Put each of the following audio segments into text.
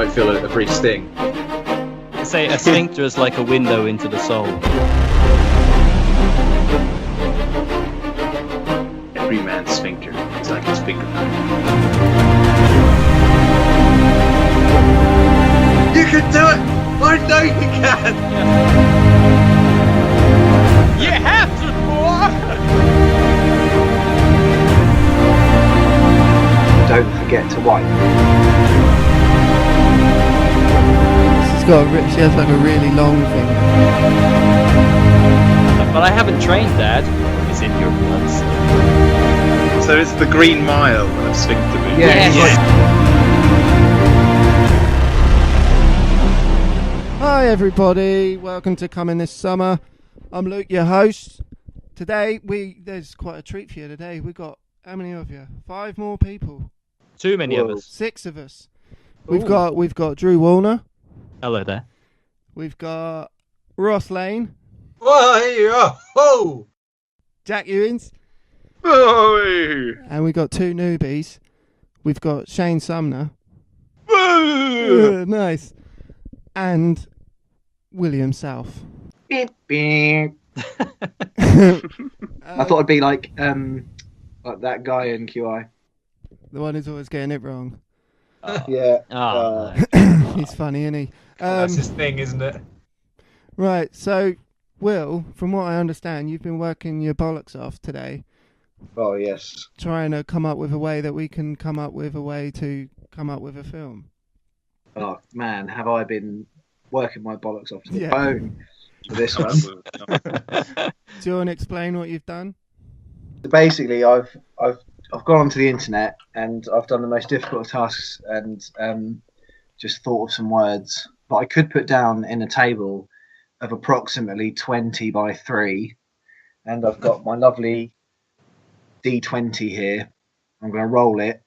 might feel a brief sting. Say a sphincter is like a window into the soul. Every man's sphincter is like his fingerprint. You can do it! I know you can! You have to, boy! Don't forget to wipe. She has like a really long finger. But I haven't trained, Dad. It's in your blood. So it's the Green Mile of sphincter movement. Yes. Hi everybody, welcome to Coming This Summer. I'm Luke, your host. Today there's quite a treat for you today. We've got, how many of you? 5 more people. Too many of us. 6 of us. We've got Drew Warner. Hello there. We've got Ross Lane. Oh! Jack Ewins. Oh! And we've got 2 newbies. We've got Shane Sumner. Nice. And William South. Beep, beep. I thought it'd be like that guy in QI. The one who's always getting it wrong. Yeah. Oh, He's funny, isn't he? That's his thing, isn't it? Right, so, Will, from what I understand, you've been working your bollocks off today, Oh yes. trying to come up with a way that we can come up with a way to come up with a film. Oh man, have I been working my bollocks off to the Yeah. bone for this one? Do you want to explain what you've done? Basically, I've gone onto the internet and I've done the most difficult tasks and just thought of some words that I could put down in a table of approximately 20 by 3, and I've got my lovely D20 here. I'm going to roll it,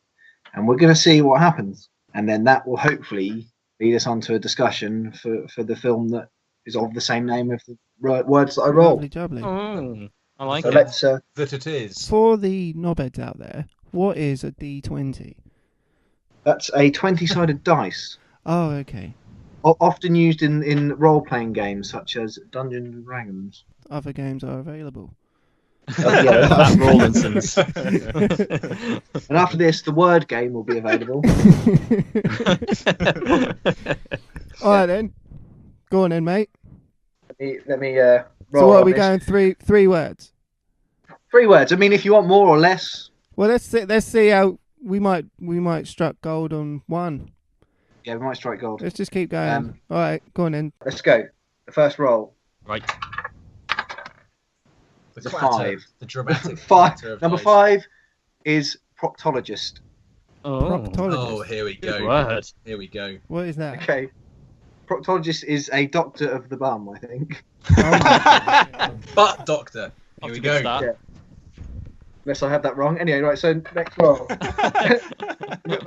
and we're going to see what happens, and then that will hopefully lead us on to a discussion for the film that is of the same name of the words that I roll. Lovely jubbly. I like So it. let's That it is. For the knobheads out there, what is a D20? that's a 20-sided dice. Oh, okay. Often used in role-playing games such as Dungeons and Dragons. Other games are available. Yeah. Matt Rawlinson's. And after this, the word game will be available. All right then. Go on then, mate. Let me roll. So what are on we this. going? 3 words. 3 words. I mean, if you want more or less. Well, let's see how we might struck gold on one. Yeah, we might strike gold. Let's just keep going. All right, go on then. Let's go. The first roll. Right. It's a clatter, 5. The dramatic 5. clatter of Number dice. 5 is proctologist. Proctologist. Oh, here we Good go. word. Here we go. What is that? Okay. Proctologist is a doctor of the bum, I think. Butt doctor. Here we Off to a good go. start. Yeah. Unless I had that wrong. Anyway, right, so next roll. We've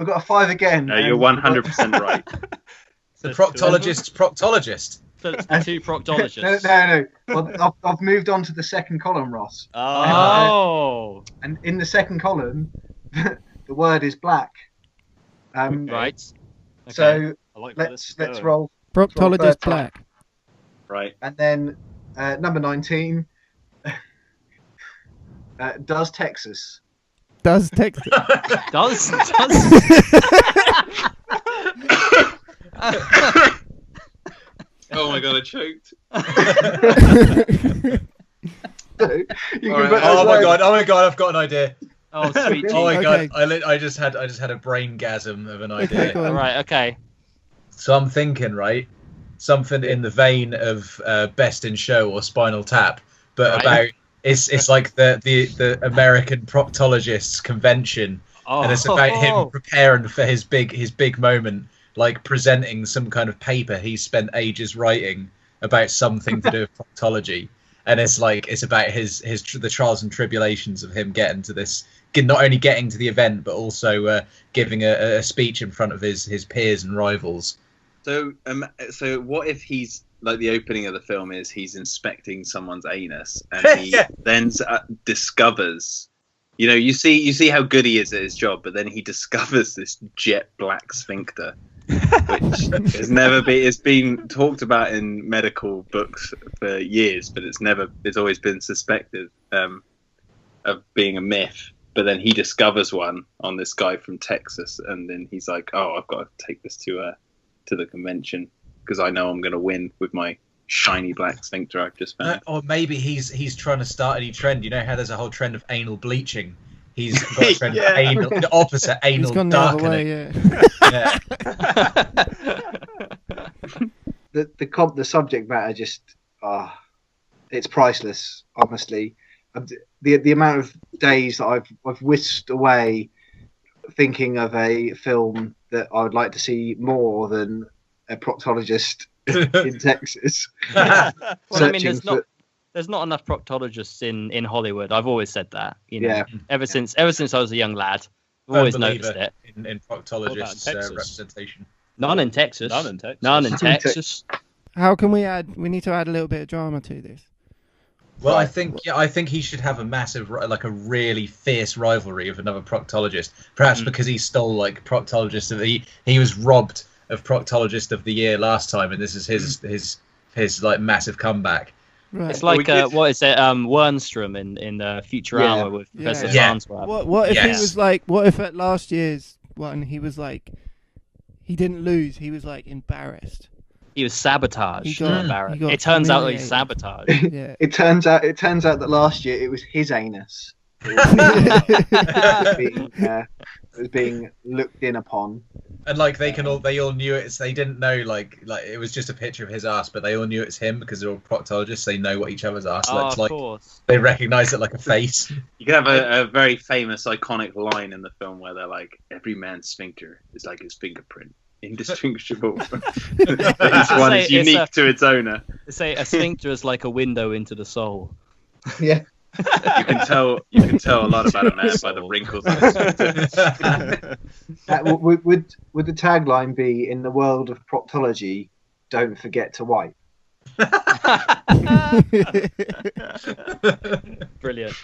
got a 5 again. No, you're 100% right. The proctologist's proctologist. So it's the 2 proctologists. No. Well, I've moved on to the second column, Ross. Oh. And in the second column, the word is black. Right. Okay. So I like where this let's is roll. Proctologist Third black. Right. And then number 19. Does Texas? Does Texas? going. Does. Oh my god, I choked. You All right. put Oh those my words- god, I've got an idea. Oh, sweet Oh my Okay. god, I just had a braingasm of an idea. Okay, go on. Right, okay. So I'm thinking, right, something in the vein of Best in Show or Spinal Tap, but Right. about it's like the American Proctologists Convention, Oh. and it's about him preparing for his big moment, like presenting some kind of paper he spent ages writing about something to do with proctology, and it's about the trials and tribulations of him getting to this, not only getting to the event but also giving a speech in front of his peers and rivals. So what if he's like, the opening of the film is he's inspecting someone's anus, and he then discovers, you see how good he is at his job, but then he discovers this jet black sphincter, which has never been. It's been talked about in medical books for years, but it's always been suspected of being a myth. But then he discovers one on this guy from Texas, and then he's like, "Oh, I've got to take this to the convention because I know I'm going to win with my shiny black sphincter I've just found." Or maybe he's trying to start a new trend. You know how there's a whole trend of anal bleaching. He's got a trend of anal, the opposite, anal darkening. Yeah. The subject matter just it's priceless, honestly. The amount of days that I've whisked away thinking of a film that I would like to see more than a proctologist in Texas. Well, I mean, there's not enough proctologists in Hollywood. I've always said that. You know, ever since I was a young lad, I've always noticed it. In proctologists' representation. None in Texas. None in Texas. How can we add? We need to add a little bit of drama to this. Well, I think he should have a massive, like a really fierce rivalry with another proctologist. Perhaps because he stole like proctologist of he was robbed of proctologist of the year last time, and this is his like massive comeback. Right. It's like what is it? Wernstrom in Futurama with Professor Farnsworth. What if he was like? What if at last year's one he was like, he didn't lose. He was like embarrassed. He was sabotaged. It turns out that he's sabotaged. Yeah. It turns out that last year it was his anus. It was being looked in upon. And like they all knew it. They didn't know like it was just a picture of his ass, but they all knew it's him because they're all proctologists. They know what each other's ass looks like. Course. They recognise it like a face. You could have a very famous, iconic line in the film where they're like, "Every man's sphincter is like his fingerprint, indistinguishable. Each one is unique to its owner." They say a sphincter is like a window into the soul. Yeah. You can tell a lot about a man by the wrinkles on his sphincter. Would the tagline be, "In the world of proctology, don't forget to wipe"? Brilliant.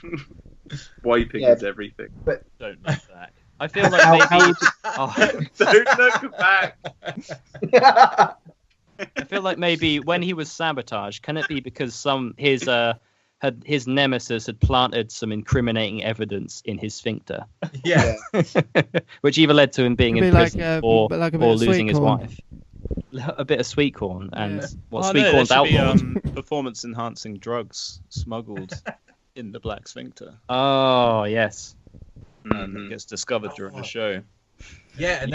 Wiping is everything. But don't look back. I feel like maybe. Don't look back. I feel like maybe when he was sabotaged, can it be because his nemesis had planted some incriminating evidence in his sphincter? Yeah. Which either led to him being in prison or losing his corn. wife. A bit of sweet corn and sweet corn's alcohol. Performance enhancing drugs smuggled in the black sphincter. Oh yes. And it gets discovered during the show. Yeah, and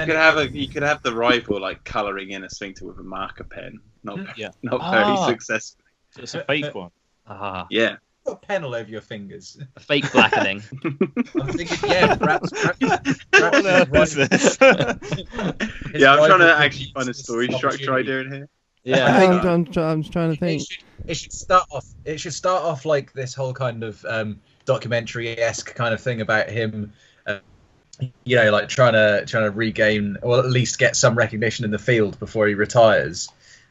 you could have the rival like colouring in a sphincter with a marker pen. Not very successful. So it's a fake one. Yeah. Put a pen all over your fingers. A fake blackening. I'm thinking, perhaps What's this? Yeah, I'm trying to actually find a story structure idea in here. Yeah, I'm trying to think. It should start off like this whole kind of documentary-esque kind of thing about him, like trying to regain or at least get some recognition in the field before he retires,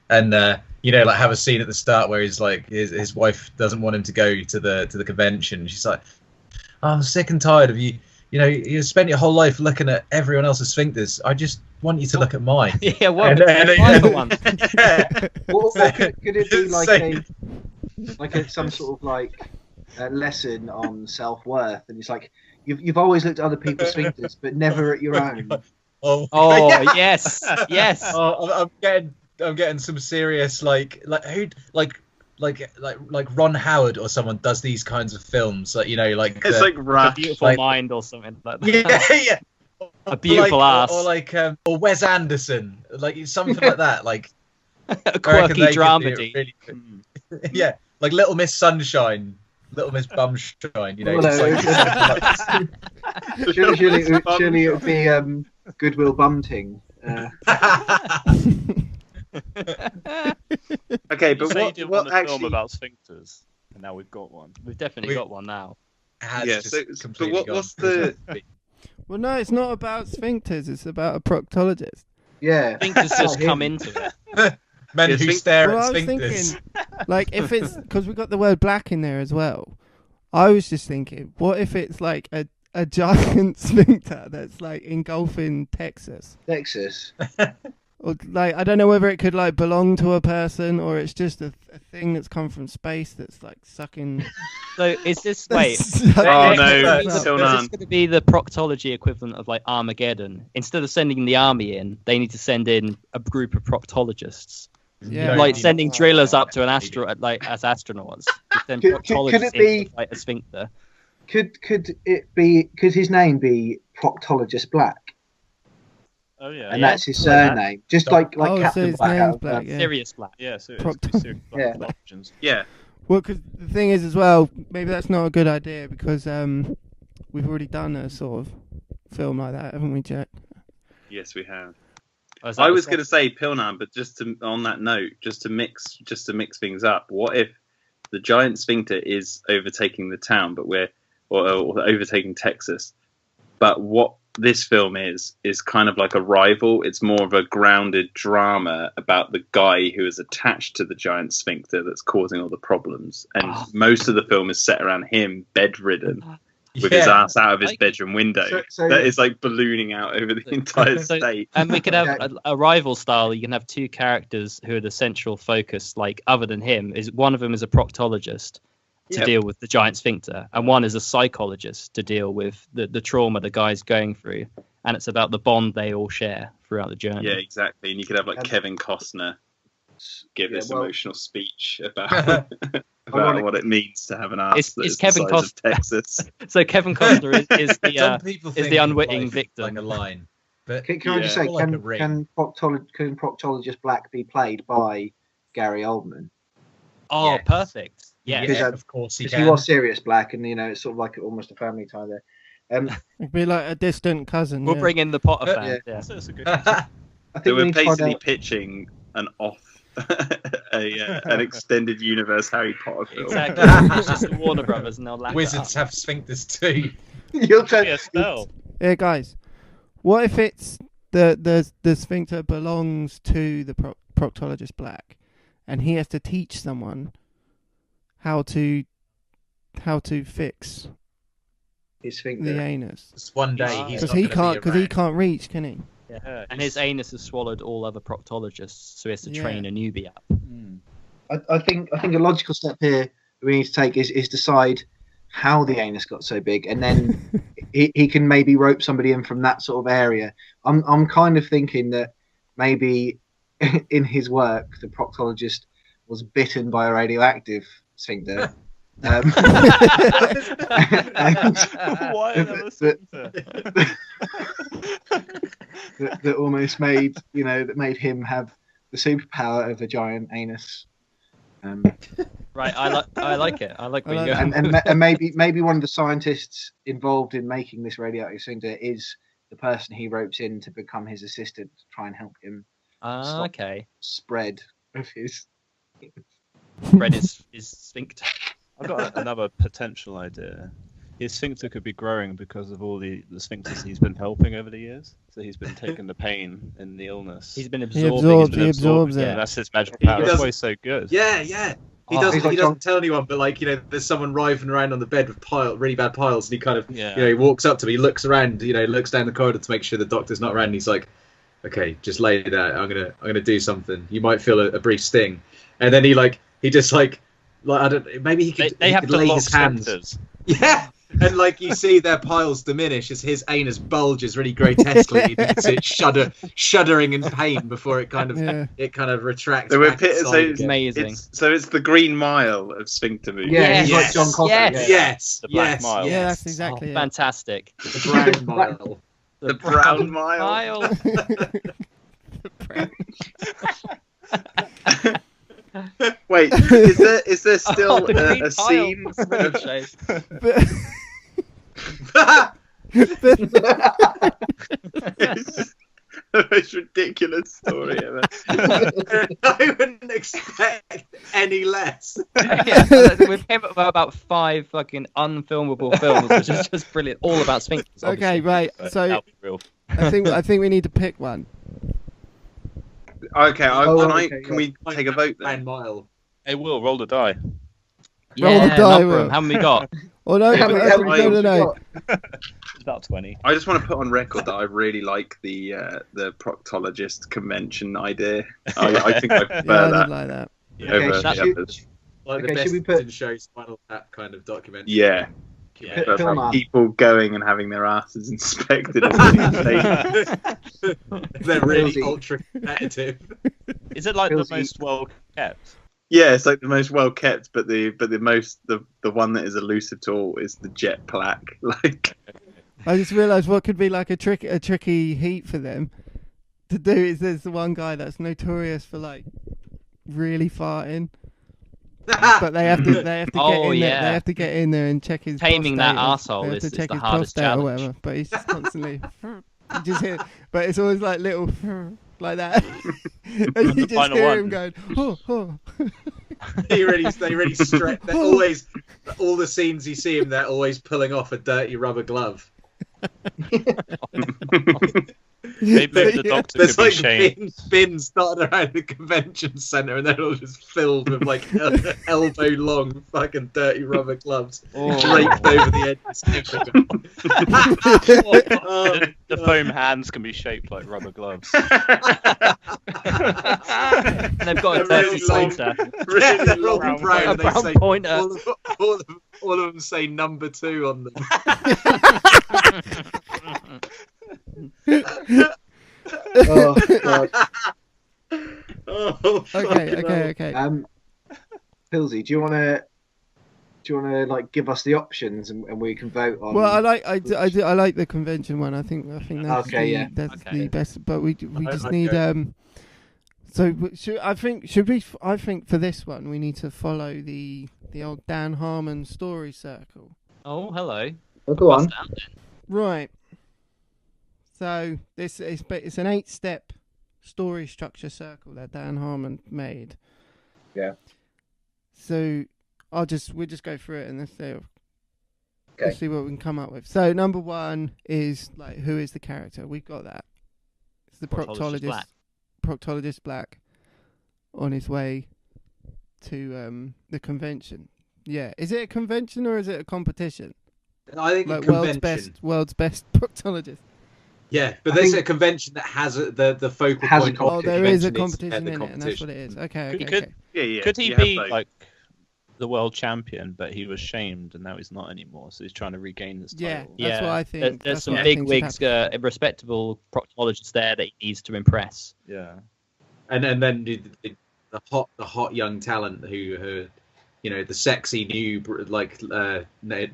and like have a scene at the start where he's like his wife doesn't want him to go to the convention. She's like, "I'm sick and tired of you. You know, you spent your whole life looking at everyone else's sphincters. I just want you to look at mine." Yeah, well, could it be like some sort of like a lesson on self-worth? And it's like you've always looked at other people's sphincters, but never at your own. Yes. I'm getting some serious like Ron Howard or someone does these kinds of films, like It's like Rush, Beautiful Mind or something like that. Yeah. A beautiful ass. Or Wes Anderson, like something like that, like a quirky dramedy. Really yeah, like Little Miss Sunshine, Little Miss Bumshine. Surely it would be Goodwill Bunting. Okay, but what did what a actually film about sphincters, and now we've got one. We've definitely got one now. What's the? Well, no, it's not about sphincters. It's about a proctologist. Yeah, Sphincters just come into it. Men who stare Well, at I was sphincters. thinking, like, if it's because we got the word black in there as well. I was just thinking, what if it's like a giant sphincter that's like engulfing Texas? Texas. Or like, I don't know whether it could like belong to a person or it's just a thing that's come from space that's like sucking. So is this wait? Oh no, is this going to be the proctology equivalent of like Armageddon? Instead of sending the army in, they need to send in a group of proctologists. Yeah, like sending drillers up to an asteroid, like as astronauts. Send could it be to fight a sphincter? Could it be? Could his name be Proctologist Black? Oh yeah, and that's his surname, just like Captain Black. Black, Sirius Black. Yeah, Sirius Black. Yeah. Well, because the thing is as well, maybe that's not a good idea because we've already done a sort of film like that, haven't we, Jack? Yes, we have. Oh, I was going to say Pilnan, but on that note, just to mix things up, what if the giant sphincter is overtaking the town, but or overtaking Texas, but what this film is kind of like a rival. It's more of a grounded drama about the guy who is attached to the giant sphincter that's causing all the problems, and most of the film is set around him bedridden with his ass out of his bedroom window that is like ballooning out over the entire state. And we could have a rival style. You can have two characters who are the central focus, like other than him. Is one of them is a proctologist to deal with the giant sphincter, and one is a psychologist to deal with the trauma the guy's going through, and it's about the bond they all share throughout the journey. Yeah, exactly. And you could have like Kevin Costner give this emotional speech about about what it means to have an ass that is Kevin the size of Texas. So Kevin Costner is the unwitting victim. Like a line. But can I just say, can Proctologist Black be played by Gary Oldman? Oh, yes. Perfect. Yeah, of course he can. He was Sirius Black, and it's sort of like almost a family tie there. It'd be like a distant cousin. We'll bring in the Potter fan. Yeah. That's a good so we're basically pitching an an extended universe Harry Potter film. Exactly. It's just Warner Brothers, and they'll laugh. Wizards have sphincters too. You'll tell a spell. Yeah, guys. What if it's the sphincter belongs to the Proctologist Black, and he has to teach someone how to fix his sphincter, the anus? Just one day, because he can't reach, can he? Yeah. And his anus has swallowed all other proctologists, so he has to train a newbie up. I think a logical step here we need to take is decide how the anus got so big, and then he can maybe rope somebody in from that sort of area. I'm kind of thinking that maybe in his work the proctologist was bitten by a radioactive sphincter. Why another sphincter? that almost made that made him have the superpower of a giant anus. Right, I like it. I like where you're going. And maybe one of the scientists involved in making this radioactive sphincter is the person he ropes in to become his assistant to try and help him spread of his sphincter. I've got another potential idea. His sphincter could be growing because of all the sphincters he's been helping over the years. So he's been taking the pain and the illness. He's been absorbing. He absorbs it. Yeah, that's his magic power. That's why he's so good. Yeah. He doesn't tell anyone, but there's someone writhing around on the bed with really bad piles, and he kind of he walks up to me, looks around, looks down the corridor to make sure the doctor's not around, and he's like, okay, just lay there. I'm gonna do something. You might feel a brief sting, and then he just I don't. Maybe he could. They have to lay lock his hands. sphincters. Yeah, and you see their piles diminish as his anus bulges really grotesquely. You can see it shuddering in pain before it kind of retracts. So it's amazing. It's the Green Mile of sphincter movies. Yeah, he's like John Coffey. Yes, the Black Mile. Yeah, that's exactly it. Fantastic. The Brown Mile. The Brown Mile. Wait, is there still a scene? It's the most ridiculous story ever. I wouldn't expect any less. We came up with about 5 fucking unfilmable films, which is just brilliant, all about sphincters. Okay, right. So I think we need to pick one. Okay, can we take a vote then? Mile. Hey, Will, roll the die. Roll the die. How many we got? Oh no, no. about 20. I just want to put on record that I really like the Proctologist Convention idea. I think I prefer Yeah, I that did like that. over Okay, the should- others. Like Okay, the should we best put- in show Spinal Tap kind of documentary. Yeah, Yeah. but Film like up. people going and having their asses inspected. They're really Guilty. ultra competitive. Is it like Feels the most well kept? Yeah, it's like the most well kept, but the one that is elusive to all is the jet plaque. Like, I just realised what could be like a tricky heat for them to do is there's the one guy that's notorious for like really farting, but they have to get Oh, in there. yeah. They have to get in there and check his Taming that prostate. arsehole They have is to the check his hardest prostate or challenge. whatever. But he's just constantly you just hear, but it's always like little like that, and you The just final hear one. him going, oh, oh. They really stretch. They're always, all the scenes you see him, they're always pulling off a dirty rubber glove. Maybe the doctor There's could be like shamed. bins dotted around the convention centre, and they're all just filled with like elbow long fucking dirty rubber gloves draped over the edges. The foam hands can be shaped like rubber gloves. And they've got a They're dirty really long. pointer. Really long Brown brown, A and they brown say, pointer. all of them say number 2 on them. Oh, God. Oh, Okay. Pilsy, do you want to like give us the options and we can vote on? Well, I like the convention one. I think that's Okay, yeah. that's Okay. the best. But we just I'd need go. So I think for this one we need to follow the old Dan Harmon story circle. Oh, hello. Oh, go on. What's that then? Right. So this is it's an 8-step story structure circle that Dan Harmon made. Yeah. So we'll just go through it and let's Okay. see what we can come up with. So number 1 is like who is the character? We've got that. It's the Proctologist Black. Proctologist Black on his way to the convention. Yeah. Is it a convention or is it a competition? I think Like a convention. world's best proctologist. Yeah, but I there's think- a convention that has the focal Has a point. com- Oh, of the there is a convention competition the in it, and that's what it competition. is. Okay, Could- okay. yeah. Could he you have, be like the world champion, but he was shamed and now he's not anymore, so he's trying to regain his Yeah, title? that's what I think. There's That's some what I big think should wigs, happen. respectable proctologists there that he needs to impress. Yeah. And then the hot young talent who the sexy new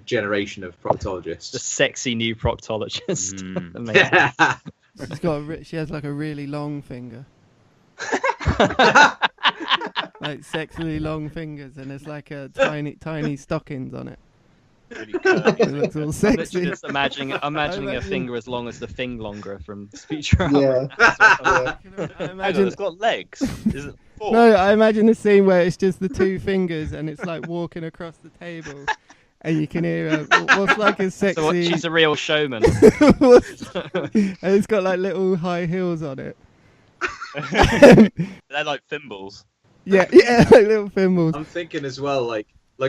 generation of The proctologists. sexy new proctologist. Mm. Amazing. She has like a really long finger, like sexily long fingers, and it's like a tiny stockings on it. Really curly. It looks all I'm sexy. literally just imagining a imagine- finger as long as the thing longer from Futurama. Yeah. I Hang on, imagine. it's got legs. Is it 4? No, I imagine a scene where it's just the 2 fingers, and it's like walking across the table, and you can hear what's like a sexy. So she's a real showman. and it's got like little high heels on it. They're like thimbles. Yeah, like little thimbles. I'm thinking as well, like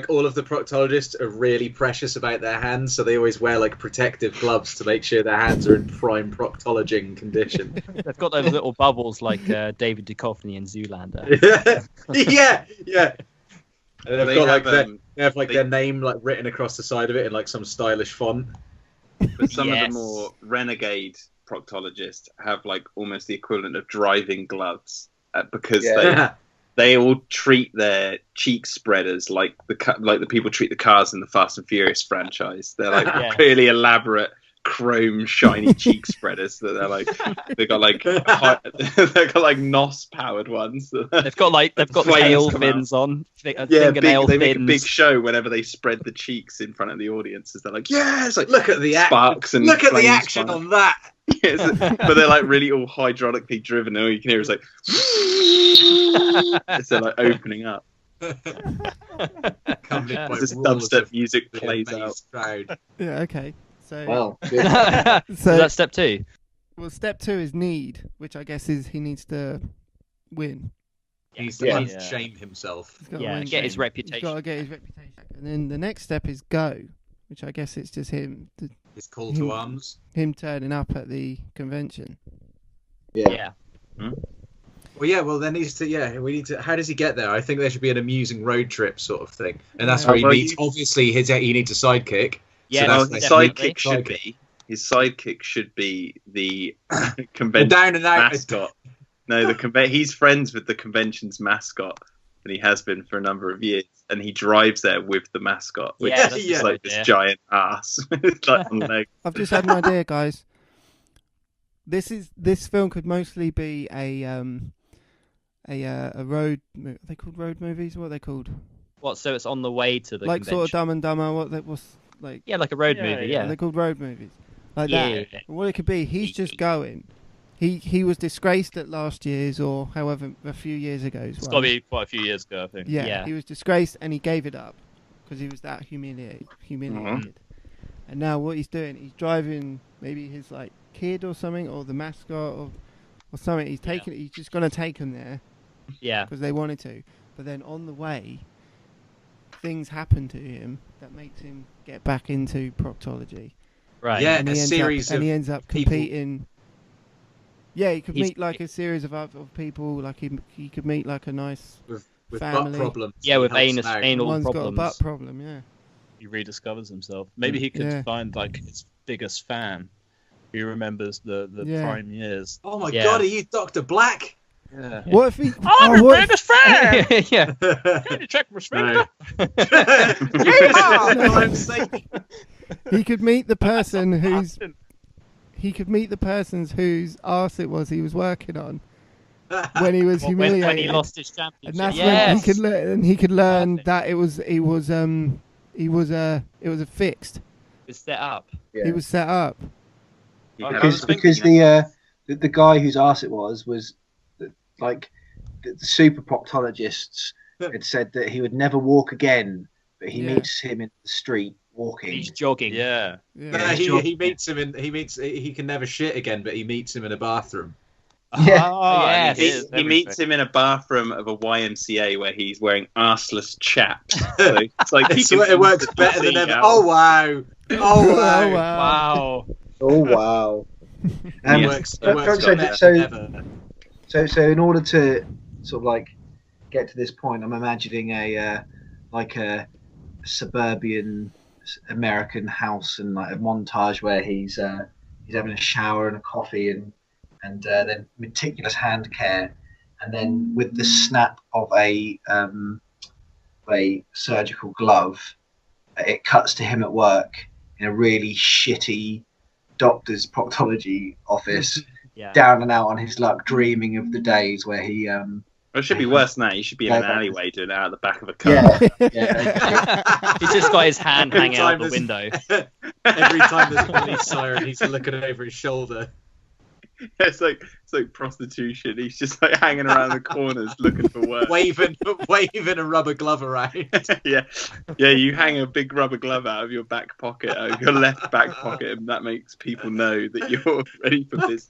all of the proctologists are really precious about their hands, so they always wear like protective gloves to make sure their hands are in prime proctologing condition. They've got those little bubbles like David Duchovny in Zoolander. yeah. And they've They got have, they have their name like written across the side of it in like some stylish font. But some of Yes. the more renegade proctologists have like almost the equivalent of driving gloves because Yeah. they all treat their cheek spreaders like the people treat the cars in the Fast and Furious franchise. They're like Yeah. really elaborate chrome shiny cheek spreaders that they're like they've got like NOS powered ones. They've got Flames nail come fins on, Yeah, fingernail they make a fins. big show whenever they spread the cheeks in front of the audiences. They're like, yeah, it's like Look at the sparks and Look at the flames action flying. on that. But they're like really all hydraulically driven. And all you can hear is like, as they're like opening up. Accompanied by As this roars dubstep of music the plays out. amazed crowd. Yeah, okay. So, Well, So good. that's step 2. well, step 2 is need, which I guess is he needs to win. He's Yeah. unshame himself. He's gotta Yeah, win. get his He's reputation. got to get his reputation. And then the next step is go. which I guess it's just him. His call to arms. Him turning up at the convention. Yeah. Well, yeah. Well, there needs to. Yeah, we need to. How does he get there? I think there should be an amusing road trip sort of thing, and that's Yeah. where he meets. Obviously, he needs a sidekick. Yeah, so His that's sidekick should be the convention down and out mascot. No, he's friends with the convention's mascot, and he has been for a number of years. And he drives there with the mascot, which Yeah, is that's just a like good this idea. giant ass. It's like on legs. I've just had an idea, guys. This film could mostly be a road. Are they called road movies? What are they called? What? So it's on the way to the Like convention. sort of Dumb and Dumber. What's like? Yeah, like a road Yeah, movie. yeah. Yeah. They're called road movies. Like Yeah, that. yeah. What it could be, he's just going. He was disgraced at last year's or however a few years ago. It's got to be quite a few years ago, I think. Yeah, he was disgraced and he gave it up because he was that humiliated. And now what he's doing, he's driving maybe his like kid or something, or the mascot or something. He's taking. He's just gonna take him there Yeah. because they wanted to. But then on the way, things happen to him that makes him get back into proctology. Right. Yeah, And a he ends series up, of and he ends up people- competing. Yeah, he could He's- meet like a series of people. Like he could meet like a nice. with butt family. problems. Yeah, with He helps anal One's got a problems. butt problem. Yeah. He rediscovers himself. Maybe he could Yeah. find like his biggest fan. He remembers the Yeah. prime years. Oh my Yeah. God, are you Dr. Black? Yeah. What if he? I'm your what if- biggest fan. yeah. Can you check my No. finger? For God's sake. He could meet the person who's. He could meet the person's whose arse it was he was working on when he was humiliated. When he lost his championship. And that's Yes. when he could learn Perfect. that it was a fixed. It's set up. Yeah. He was set up. because the guy whose arse it was like the super proctologists had said that he would never walk again, but he Yeah. meets him in the street walking. He's jogging. Yeah. Yeah. No, he meets him in. He can never shit again, but he meets him in a bathroom. Yeah. Oh, Yes. He meets him in a bathroom of a YMCA where he's wearing arseless chaps. So it's like It works better than ever. out. Oh wow! Oh wow! Oh, wow. Wow. Oh wow! It works so- better so- than ever. So in order to sort of like get to this point, I'm imagining a suburban American house and like a montage where he's having a shower and a coffee and then meticulous hand care, and then with the snap of a surgical glove, it cuts to him at work in a really shitty doctor's proctology office. Yeah. Down and out on his luck, dreaming of the days where he. Well, it should be worse than that. He should be in an Yeah. alleyway doing it out the back of a car. Yeah, He's just got his hand Every hanging out time the there's- window. Every time there's a police siren, he's looking over his shoulder. It's like prostitution. He's just like hanging around the corners looking for work. waving a rubber glove around. Yeah. You hang a big rubber glove out of your back pocket, out of your left back pocket, and that makes people know that you're ready for business.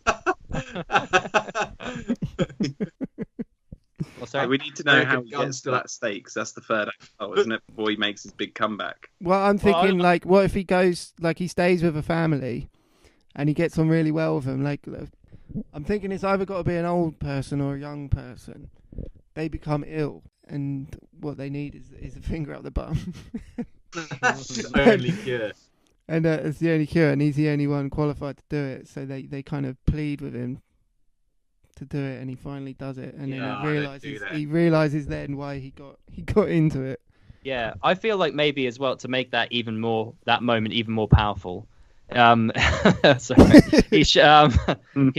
Well, sorry. We need to know American how he gets to Gunster. that stakes. That's the third act, isn't it? Before he makes his big comeback. Well, I'm Well, thinking like, what if he goes like he stays with a family, and he gets on really well with them? Like, I'm thinking it's either got to be an old person or a young person. They become ill, and what they need is a finger up the bum, Only cure. and it's the only cure, and he's the only one qualified to do it. So they kind of plead with him to do it, and he finally does it, and Yeah, then he realizes then why he got into it. Yeah, I feel like maybe as well to make that moment even more powerful. Sorry, he should have. At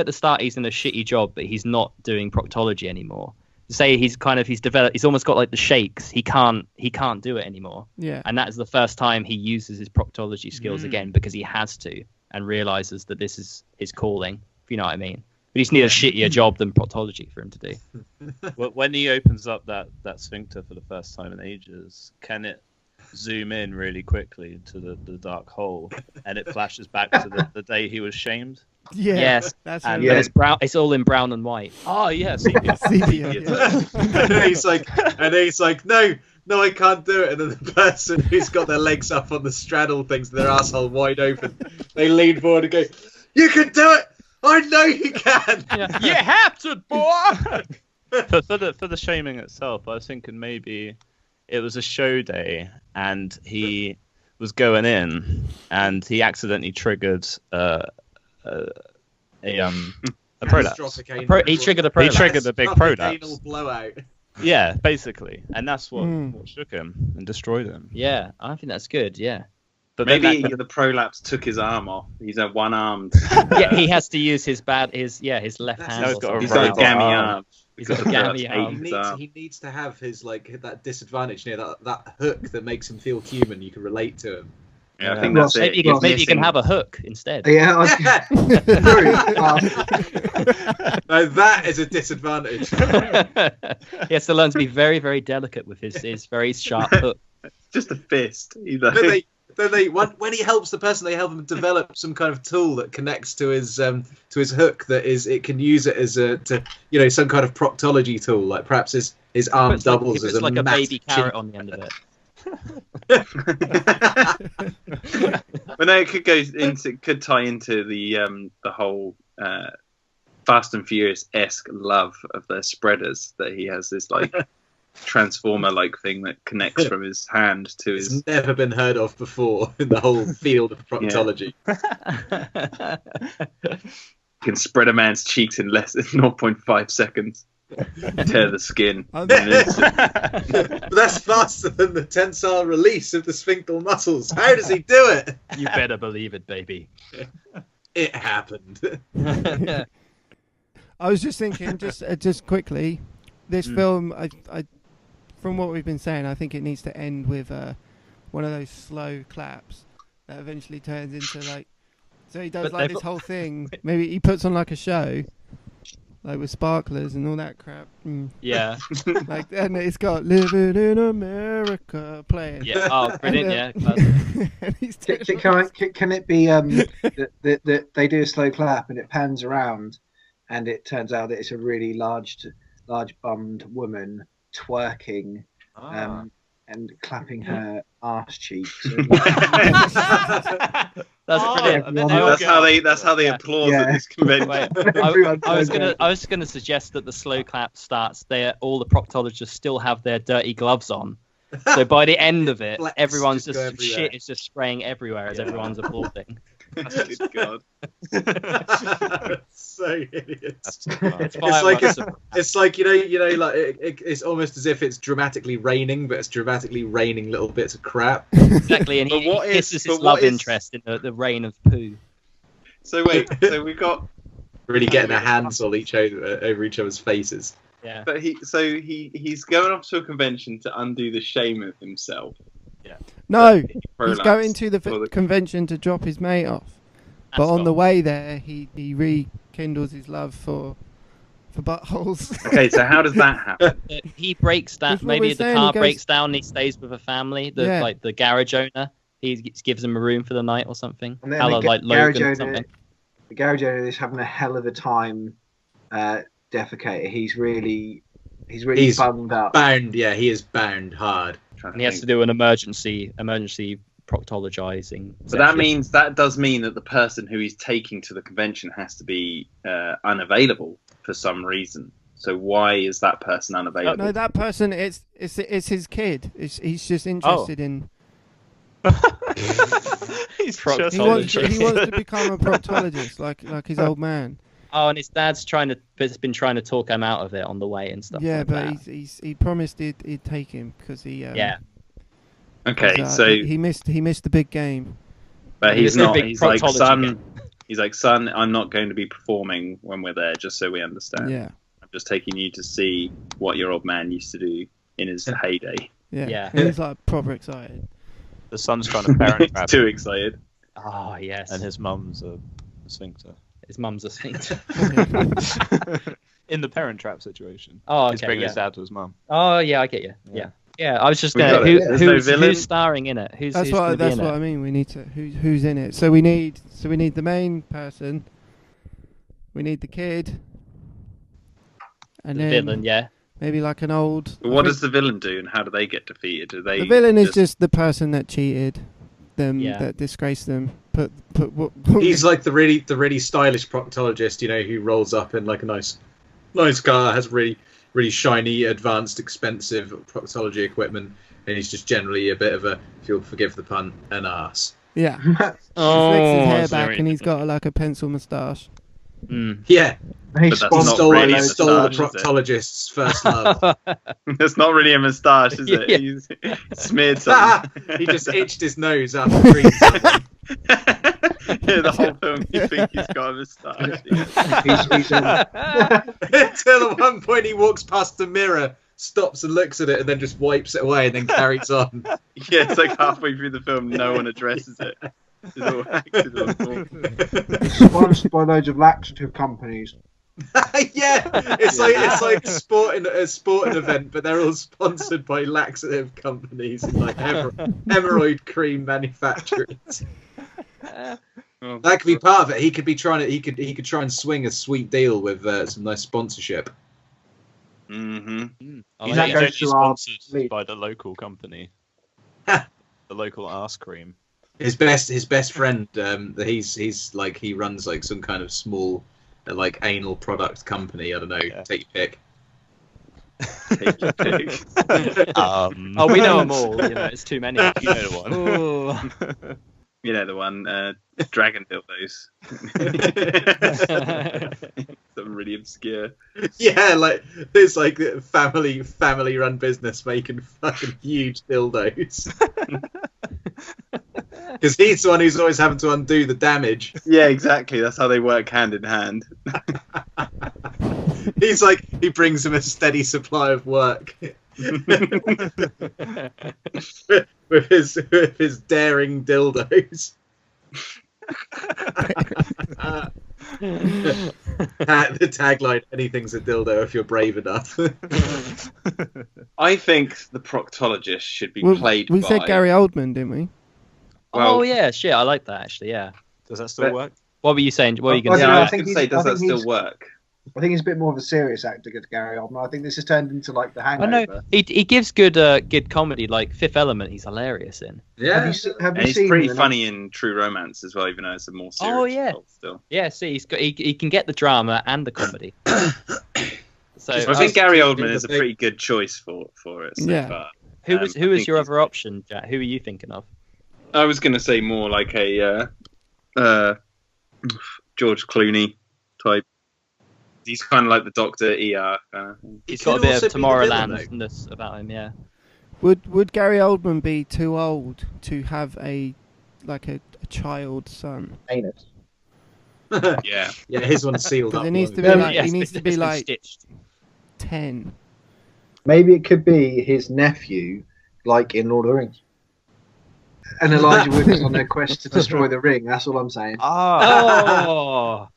the start he's in a shitty job, but he's not doing proctology anymore. Say he's almost got like the shakes. He can't do it anymore, Yeah, and that is the first time he uses his proctology skills again because he has to and realizes that this is his calling. If you know what I mean. But he's need a shittier job than proctology for him to do. When he opens up that sphincter for the first time in ages, can it zoom in really quickly to the dark hole, and it flashes back to the day he was shamed? yeah, Yes, that's And really- it's brown. It's all in brown and white. Oh yes, sepia. Sepia, yeah. and he's like, no, no, I can't do it. And then the person who's got their legs up on the straddle things, their asshole wide open, they lean forward and go, "You can do it! I know you can!" Yeah. You have to, boy! For the shaming itself, I was thinking maybe it was a show day and he was going in and he accidentally triggered a prolapse. He triggered a prolapse. He triggered a big prolapse. Blowout. Yeah, basically, and that's what shook him and destroyed him. Yeah, I think that's good. Yeah, but maybe the prolapse took his arm off. He's a one-armed. Yeah, he has to use his left hand. He's got a gammy arm. He's got a gammy arm. He needs to have his that disadvantage near that hook that makes him feel human. You can relate to him. Yeah, I think that's it. Maybe you can have a hook instead. Yeah. No, that is a disadvantage. He has to learn to be very, very delicate with his very sharp hook. Just a fist. When he helps the person, they help him develop some kind of tool that connects to his hook. That is, it can use it as some kind of proctology tool. Like perhaps his arm doubles as like a baby carrot on the end of it. But no, it could tie into the whole Fast and Furious-esque love of their spreaders, that he has this like transformer like thing that connects from his hand to his. It's never been heard of before in the whole field of proctology. You can spread a man's cheeks in less than 0.5 seconds. Tear the skin. But that's faster than the tensile release of the sphinctal muscles. How does he do it? You better believe it, baby. It happened. I was just thinking, just quickly, this film, I from what we've been saying, I think it needs to end with one of those slow claps that eventually turns into like. So he does this whole thing. Maybe he puts on like a show. Like with sparklers and all that crap. Yeah. Like, and it's got "Living in America" playing. Yeah. Oh, brilliant! And can it be that they do a slow clap and it pans around, and it turns out that it's a really large bummed woman twerking, and clapping her arse cheeks. That's brilliant. That's how they applaud at this convention. I was gonna suggest that the slow clap starts there. All the proctologists still have their dirty gloves on. So by the end of it, everyone's just shit is just spraying everywhere as everyone's applauding. Good God. So idiot. It's like it's almost as if it's dramatically raining, but it's dramatically raining little bits of crap. Exactly, and he kisses his love interest in the rain of poo. So wait, so we've got really getting their hands all over each other's faces. Yeah. But he's going off to a convention to undo the shame of himself. Yeah. No, he's going to the convention to drop his mate off. But on the way there, he rekindles his love for buttholes. Okay, so how does that happen? He breaks down. Maybe the car breaks down and he stays with a family. Like the garage owner, he gives him a room for the night or something. And then like Logan or something. The garage owner is having a hell of a time defecating. He's really bummed up. He is bound hard. And he has to do an emergency proctologizing. So that does mean that the person who he's taking to the convention has to be unavailable for some reason. So why is that person unavailable? No, that person it's his kid. He's just interested in. He wants to become a proctologist, like his old man. Oh, and his dad's been trying to talk him out of it on the way and stuff. Yeah, like but that. he promised he'd take him because he. Okay, so he missed the big game. But he's not. He's like, son. He's like, son. I'm not going to be performing when we're there, just so we understand. Yeah. I'm just taking you to see what your old man used to do in his heyday. Yeah. And he's like proper excited. The son's trying to parent trap. Too excited. Oh yes. And his mum's a sphincter. His mum's a sphincter. In the parent trap situation. Oh, okay. He's bringing his dad to his mum. Oh yeah, I get you. Yeah. I was just going. Who's starring in it? That's what I mean. We need to who's in it. So we need the main person. We need the kid. And the then villain, yeah. Maybe like an old. But what does the villain do, and how do they get defeated? Do they? The villain is just the person that cheated them, Yeah. that disgraced them. Put. He's like the really stylish proctologist, you know, who rolls up in like a nice car, has really shiny, advanced, expensive proctology equipment, and he's just generally a bit of a, if you'll forgive the pun, an arse. Yeah. Oh, He flicks his hair it's back very and he's got like a pencil moustache. Yeah, He's But that's not sponsored by really he loads stole the moustache, is it? proctologist's first love. It's not really a moustache, is it? Yeah. He's smeared something. He just itched his nose after reading something. Yeah, the whole film, you think he's got a moustache. he's Until at one point he walks past the mirror, stops and looks at it, and then just wipes it away, and then carries on. Yeah, it's like halfway through the film, no one addresses it. It's all acted on. sponsored by loads of laxative companies. Yeah, it's like a sporting event, but they're all sponsored by laxative companies and like hemorrhoid cream manufacturers. Oh, That could be part of it. He could be trying to. He could try and swing a sweet deal with some nice sponsorship. Mm-hmm. I He's like that only goes to our sponsored lead. by the local company, Ha. the local arse cream. His best friend. He's like he runs like some kind of small like anal product company. I don't know. Yeah. Take your pick. Take your pick. Oh, we know them all. You know, it's too many. You know the one. Ooh. You know the one, dragon dildos. Something really obscure. Yeah, like there's like a family run business making fucking huge dildos. Because he's the one who's always having to undo the damage. Yeah, exactly. That's how they work hand in hand. He's like he brings him a steady supply of work. with his daring dildos. The tagline: "Anything's a dildo if you're brave enough." I think the proctologist should be Well, played we by... said Gary Oldman, didn't we? Well- Oh yeah, shit. I like that actually. Yeah. Does that still But- work? What were you saying? What were you going to Yeah, say? I I was think going to say, he's- does I that think still he's- work? I think he's a bit more of a serious actor to Gary Oldman. I think this has turned into like The I Hangover. know he gives good comedy, like Fifth Element. He's hilarious in. Yeah, Have And you he's seen pretty him? funny in True Romance as well, even though it's a more serious Oh, yeah. role still. Yeah, see, he can get the drama and the comedy. So I think Gary Oldman think is a the big- pretty good choice for it so Yeah. far. who I was think your he's- other option, Jack? Who are you thinking of? I was going to say more like a George Clooney type. He's kind of like the Doctor ER kind of thing. He's He got a could bit also of be the villain, Tomorrowlandness about him. Yeah. Would Gary Oldman be too old to have a child son? Anus. Yeah. Yeah, his one's sealed Because up. it needs to be Yeah, like Yes, he needs to it's be been like stitched. 10. Maybe it could be his nephew, like in Lord of the Rings. And Elijah Wood is on their quest to destroy the ring. That's all I'm saying. Oh.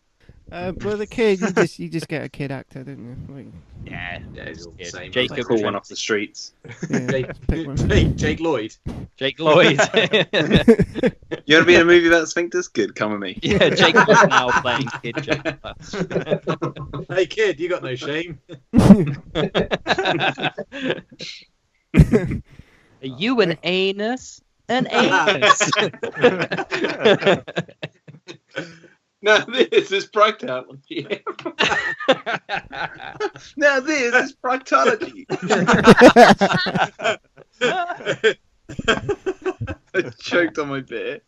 Well, the kid, you just get a kid actor, didn't you? Like, Yeah. Yeah, it's all the Yeah, same. Jacob Cool one off the streets. yeah, pick one. Jake Lloyd. Jake Lloyd. You want to be in a movie about sphincters? Good, come with me. Yeah, Jake Lloyd now playing Kid Jake. Hey kid, you got no shame. Are you an anus? An anus. Now this is proctology. Now this is proctology. I choked on my bit.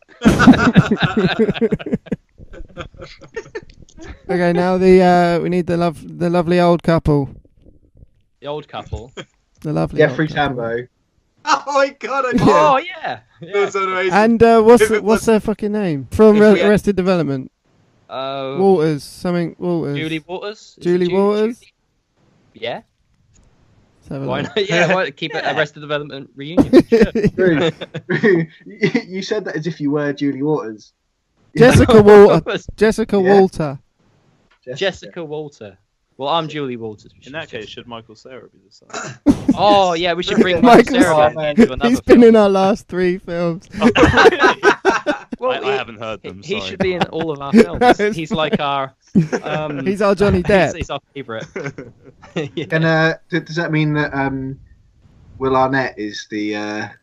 Okay, now we need the lovely old couple. The old couple. The lovely Jeffrey old couple. Tambo. Oh my god! Oh yeah. That's amazing. And what's her fucking name from if we had- Arrested Development? Waters, something Waters. Julie Waters. Is Julie it Waters? Julie? Yeah. Let's have a Why look. not? Yeah. Why keep it Yeah. Arrested Development reunion? Sure. You said that as if you were Julie Waters. Jessica Walter. Jessica Walter. Well, I'm Julie Walters. In that case, should Michael Cera be the son? Oh yeah, we should bring Michael Michael Cera Cera. back into another He's film. been in our last 3 films. Well, I haven't heard them. He sorry. should be in all of our films. He's like our. He's our Johnny Depp. He's our favourite. Yeah. And does that mean that Will Arnett is the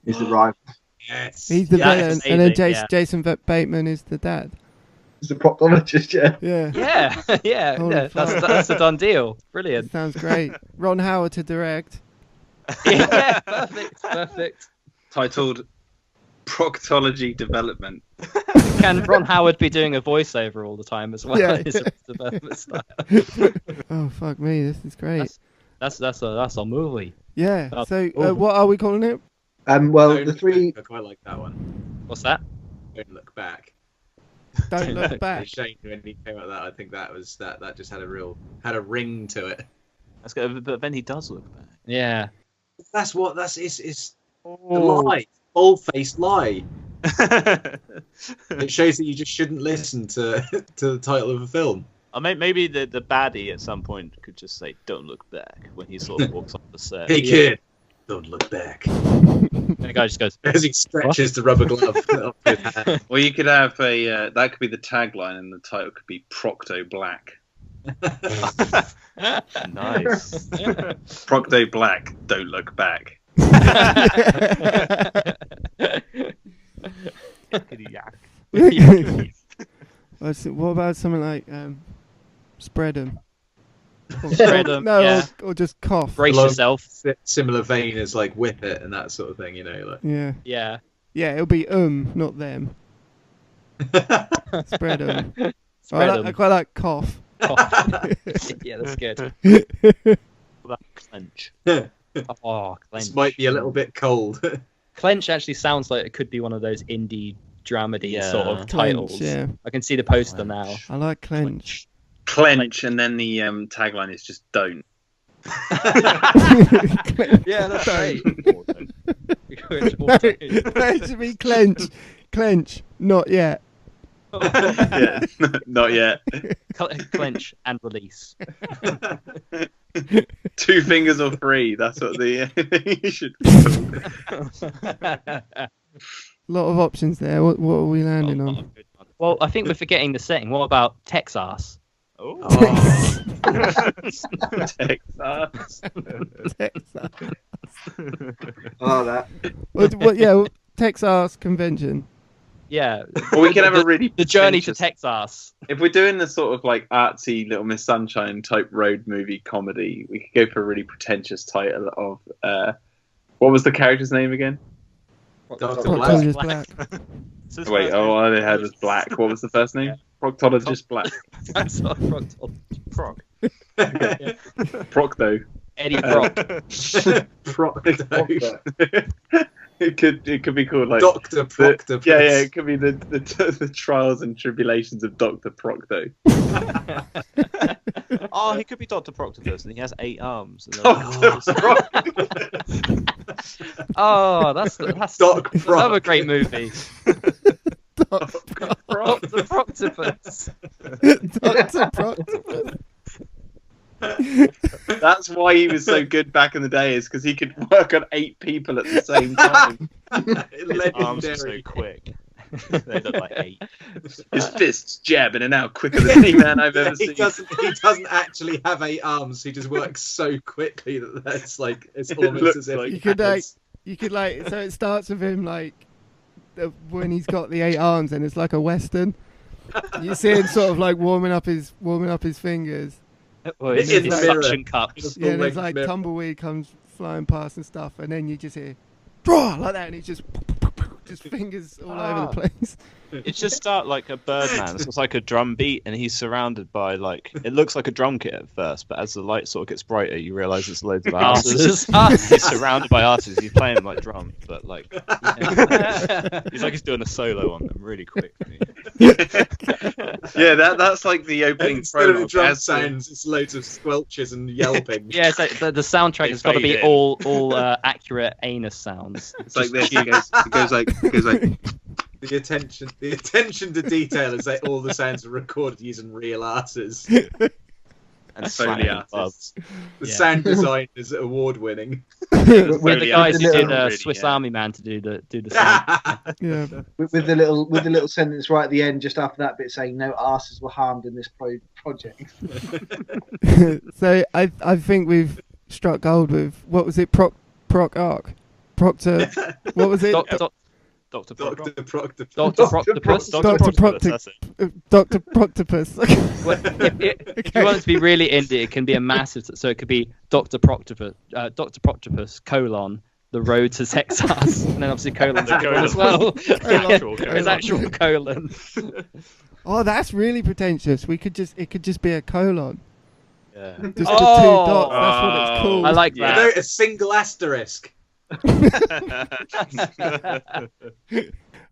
rival? Yes. He's the Yeah, villain, it's and then amazing, yeah. Jason Bateman is the dad. He's the proctologist, yeah. Yeah, Holy fuck. That's a done deal. Brilliant. sounds great. Ron Howard to direct. Yeah, perfect. Titled Proctology Development. Can Ron Howard be doing a voiceover all the time as well? Yeah. His development style. Oh fuck me, this is great. That's a movie. Yeah. Oh, So oh. what are we calling it? Well, Don't the Look three. Back, I quite like that one. What's that? Don't Look Back. Don't look back. Shane, when he came out with that, I think that was that just had a ring to it. That's good, but then he does look back. Yeah. It's the lie, bold-faced lie. It shows that you just shouldn't listen to the title of a film. Or maybe the baddie at some point could just say, "Don't look back" when he sort of walks off the set. Hey kid, don't look back. And the guy just goes, As he stretches the rubber glove up his hand. Or you could have a that could be the tagline, and the title could be Procto Black. Nice. Procto Black, don't look back. What about something like spread 'em? Spread 'em, No, yeah. or just cough. brace Along yourself. Similar vein as like Whip It and that sort of thing, you know. Like. Yeah. Yeah. It'll be not them. Spread 'em. Spread I 'em. quite like cough. Yeah, that's good. Clench. Oh, Clench. This might be a little bit cold. Clench actually sounds like it could be one of those indie dramedy Yeah. sort of Clench, titles. yeah. I can see the poster now. I like clench. Clench, and then the tagline is just don't. Yeah, that's right. No, it should be clench. Clench. Not yet. Yeah, not yet. Clench and release. 2 fingers or 3. That's what the you should. A lot of options there. What are we landing on? Well, I think we're forgetting the setting. What about Texas? Oh. Texas. Texas. I like that. Yeah, Texas Convention. Yeah. Or we can have a really The journey to pretentious- Texas. If we're doing the sort of like artsy Little Miss Sunshine type road movie comedy, we could go for a really pretentious title of what was the character's name again? Dr. Proctologist Black. Black. Wait, all I had was Black. What was the first name? Proctologist Black. That's not Proc. Procto. Eddie Brock. Procto. It could be called like Dr. Proctopus. Yeah, it could be the trials and tribulations of Dr. Procto. Oh, he could be Dr. Proctopus, and he has 8 arms. And Dr. Procto. Oh, that's Doc Brock. another great movie. Dr. The Proctopus. Proctopus. That's why he was so good back in the day, is because he could work on 8 people at the same time. his arms are so Legendary. quick. They look like 8. His fists jab in and out quicker than any man I've ever He seen. doesn't actually have 8 arms. He just works so quickly that that's like it's almost looks as if like- he You could has- so it starts with him like when he's got the 8 arms, and it's like a western. You see him sort of like warming up his fingers. Well, it's In his the mirror. suction cups. Yeah, and there's full-length like mirror. tumbleweed comes flying past and stuff, and then you just hear draw like that, and he just fingers all over the place. It just start like a Birdman. It looks like a drum beat, and he's surrounded by like it looks like a drum kit at first, but as the light sort of gets brighter, you realise there's loads of artists. He's surrounded by artists. He's playing like drums, but like he's like he's doing a solo on them really quick. Yeah, that's like the opening Instead of the prologue. drum As the- sounds, it's loads of squelches and yelping. Yeah, it's like the soundtrack They has got to be fade in. all accurate anus sounds. It's like this. It goes like. The attention to detail is that all the sounds are recorded using real artists. and Foley slapping artist. gloves. The Yeah. sound design is award winning. We're the Foley guys who artist, did really, Swiss yeah. Army Man to do the sound. Yeah. with the little sentence right at the end, just after that bit saying no arses were harmed in this project. So I think we've struck gold with what was it? Proctor. What was it? Dr. Dr. Proctopus. Dr. Proctopus. Dr. Proctopus. That's it. Dr. Proctopus. Well, if you want it to be really indie, it can be a massive. So it could be Dr. Proctopus, colon the road to Texas, and then obviously colon The colon. as well. Actual colon. His actual colon. Oh, that's really pretentious. It could just be a colon. Yeah. Just the two dots. That's what it's Oh. called. I like Yeah. that. Without a single asterisk. I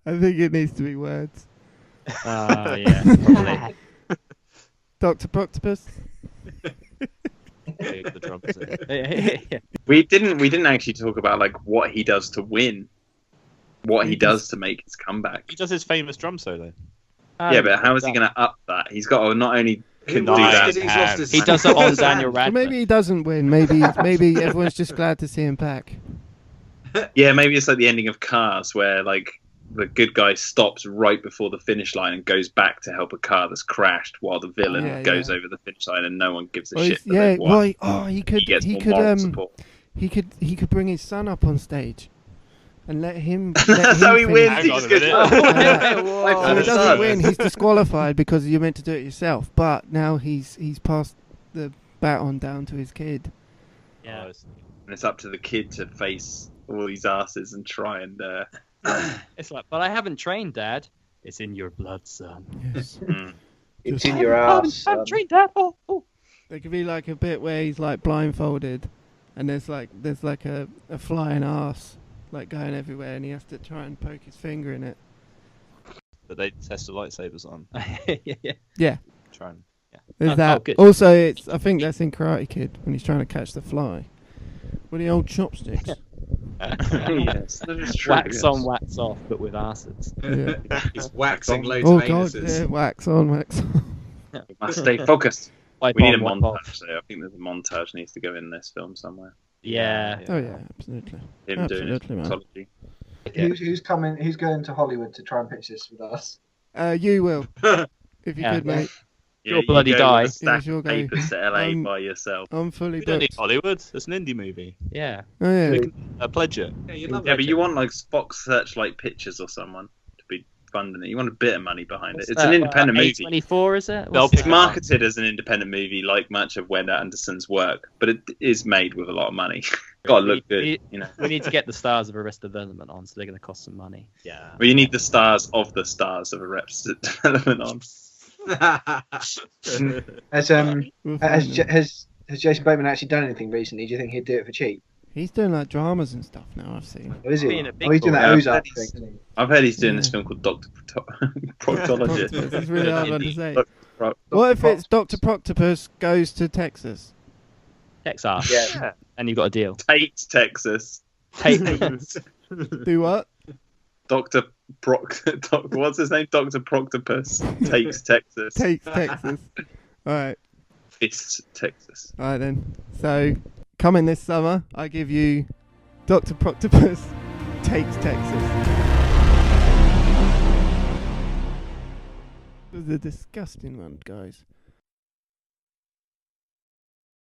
think it needs to be words. Yeah, probably. Dr. Proctopus. The drums. We didn't actually talk about like what he does to win, what he does to make his comeback. He does his famous drum solo. Yeah, but how is he going to up that? He's got to not only can do Nice, that. 'cause he's lost his He does it on Daniel Well, Radcliffe. maybe he doesn't win. Maybe everyone's just glad to see him back. Yeah, maybe it's like the ending of Cars, where like the good guy stops right before the finish line and goes back to help a car that's crashed, while the villain Yeah, goes yeah. over the finish line and no one gives a Well, shit. he's- that yeah. they've won. Well, he could. He gets He more could. moral support. He could bring his son up on stage, and let him. That's how he wins. Hang He on just a goes, minute. "Oh, So he the doesn't son." win. He's disqualified because you're meant to do it yourself. But now he's passed the baton down to his kid. Yeah. And it's up to the kid to face all these asses and try and. It's like, but I haven't trained, Dad. It's in your blood, son. Yes. It's in your ass. I haven't trained, Dad. Oh. There could be like a bit where he's like blindfolded, and there's like a flying ass like going everywhere, and he has to try and poke his finger in it. That they test the lightsabers on. Yeah. Yeah, Try and there's Oh, that. good. Also, I think that's in Karate Kid when he's trying to catch the fly with the old chopsticks. Yes, that is true, Wax yes. on, wax off, but with acids. Yeah. He's waxing loads Oh of god, anuses. yeah, wax on, wax off. We must stay focused. Wipe We need a on, wipe montage. off. So I think there's a montage needs to go in this film somewhere. Yeah. Oh yeah, absolutely. Him doing his Absolutely, man. Proctology. Who's coming? Who's going to Hollywood to try and pitch this with us? You will, if you Yeah. could, mate. You'll bloody go die. with a stack Yeah, you'll of go. papers to LA Um, by yourself. I'm fully We don't need booked. Hollywood. It's an indie movie. Yeah. Oh yeah. We can pledge it. Yeah, you'd love Yeah, that, but you Jim. want like Fox Searchlight Pictures or someone to be funding it. You want a bit of money behind What's it. It's that, an independent movie. A24, is it? They'll What's pick It's it marketed as an independent movie, like much of Wes Anderson's work, but it is made with a lot of money. Got to look good, you know. We need to get the stars of Arrested Development on, so they're going to cost some money. Yeah. Well, you need the stars of Arrested Development on. Has We'll has find J- them. has has Jason Bateman actually done anything recently? Do you think he'd do it for cheap? He's doing like dramas and stuff now. I've seen. Or is he? Being a big Oh, he's doing boy. that Yeah, Ozark but thing. he's- Isn't he? I've heard he's doing this Yeah. film called Proctologist. It's really hard one to say. Pro- What if it's Dr. Proctopus goes to Texas? Texas. Yeah. And you've got a deal. Takes Texas. Take Do what? Dr. What's his name? Dr. Proctopus takes Texas. Takes Texas. All right. Fists Texas. All right then. So, coming this summer, I give you Dr. Proctopus takes Texas. It was a disgusting one, guys.